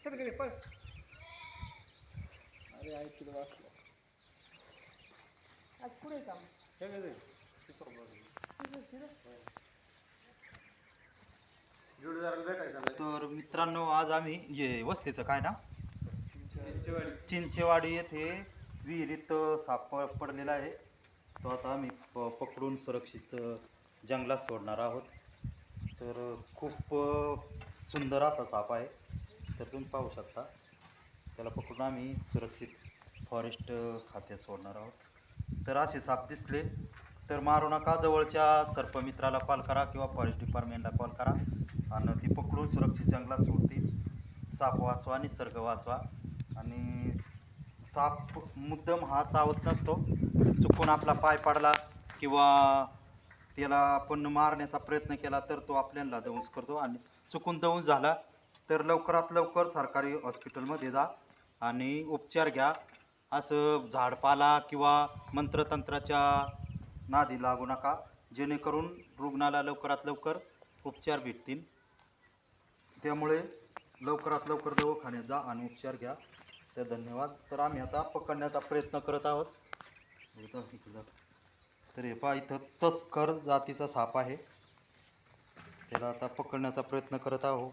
अरे ऐक तुला वाचलं आज पुढे काम हे काय तर मित्रांनो, आज आम्ही वस्तीचं काय ना चिंचेवाडी येथे विहिरीत साप पडलेला आहे. तो आता आम्ही पकडून सुरक्षित जंगलात सोडणार आहोत. तर खूप सुंदर असा साप आहे. तर तुम्ही पाहू शकता. त्याला पकडून आम्ही सुरक्षित फॉरेस्ट खात्यात सोडणार आहोत. तर असे साप दिसले तर मारू नका. जवळच्या सर्पमित्राला कॉल करा किंवा फॉरेस्ट डिपार्टमेंटला कॉल करा आणि ती पकडून सुरक्षित जंगलात सोडतील. साप वाचवा, निसर्ग वाचवा. आणि साप मुद्दाम हा चावत नसतो. चुकून आपला पाय पडला किंवा त्याला आपण मारण्याचा प्रयत्न केला तर तो आपल्याला दंश करतो. आणि चुकून दंश झाला तर लवकरात लवकर सरकारी हॉस्पिटलमध्ये जा आणि उपचार घ्या. असं झाडपाला किंवा मंत्रतंत्राच्या नादी लागू नका, जेणेकरून रुग्णाला लवकरात लवकर उपचार भेटतील. त्यामुळे लवकरात लवकर दवाखान्यात जा आणि उपचार घ्या. तर धन्यवाद. तर आम्ही आता पकडण्याचा प्रयत्न करत आहोत. तर हे पहा, इथं तस्कर जातीचा साप आहे. त्याला आता पकडण्याचा प्रयत्न करत आहोत.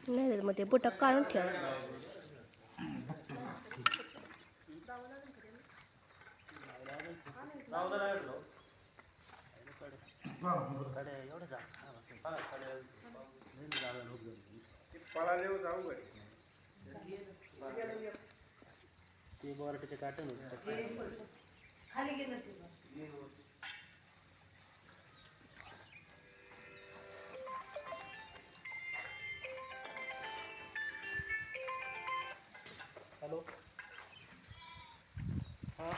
नाही मग ते बुटा काढून ठेव. पळाले जाऊ ते बोराटीचे काटून खाली गेलं. हॅलो हां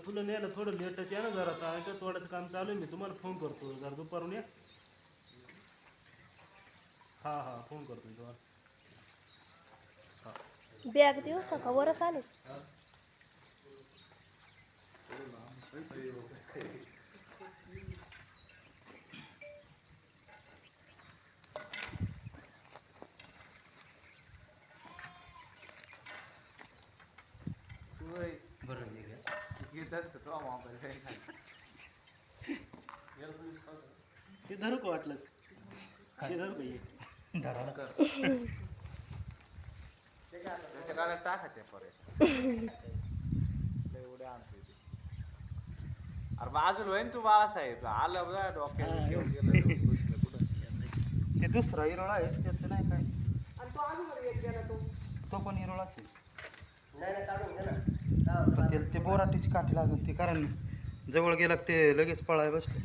फुलं न्यायला थोडं लेटच या ना जरा. आता तोडायचं काम चालू आहे. मी तुम्हाला फोन करतो जरा दुपारून या. हां हां फोन करतो मी तुम्हाला. बॅग देऊ का वरच आले. बरं ते धरू का वाटलं ते धरू का ये टाकायचे एवढे आणतो अरे बाजूला होईन तू बाळासाहेब आलं बघा डोक्यात ते दुसरा हिरोळा आहे, त्याचं नाही काय. तो पण हिरोळाच आहे. पण ते बोराटीची काठी लागत ती, कारण जवळ गेला ते लगेच पळाय बसले.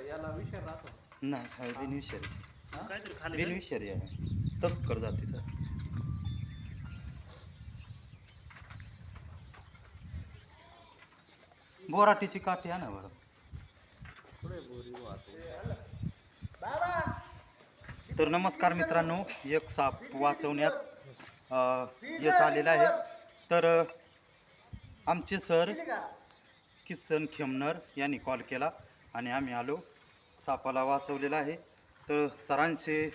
याला विषय राहतो नाही, बिनविषारीची. काहीतरी खाली बिनविषारी आहे, तस्कर जातीचा. बोराटीची काठी आहे ना बरं. तर नमस्कार मित्रांनो, एक साप वाचवण्यात यश आलेलं आहे. तर आमचे सर किसन खेमनर यांनी कॉल केला आणि आम्ही आलो, सापाला वाचवलेला आहे. तर सरांचे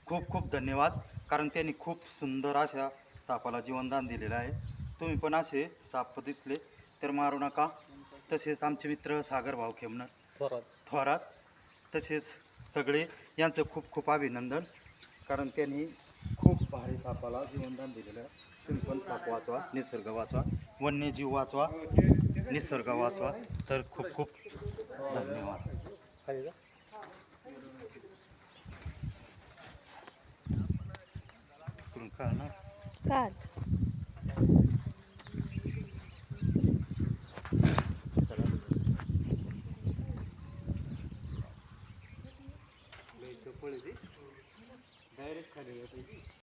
खूप खूप धन्यवाद, कारण त्यांनी खूप सुंदर अशा सापाला जीवनदान दिलेलं आहे. तुम्ही पण असे साप दिसले तर मारू नका. तसेच आमचे मित्र सागर भाऊ खेमनर थोरात, तसेच सगळे यांचं खूप खूप अभिनंदन, कारण त्यांनी खूप भारी सापाला जीवनदान दिलेलं आहे. तुम्ही पण साप वाचवा, निसर्ग वाचवा, वन्यजीव वाचवा, निसर्ग वाचवा. तर खूप खूप धन्यवाद. काढ.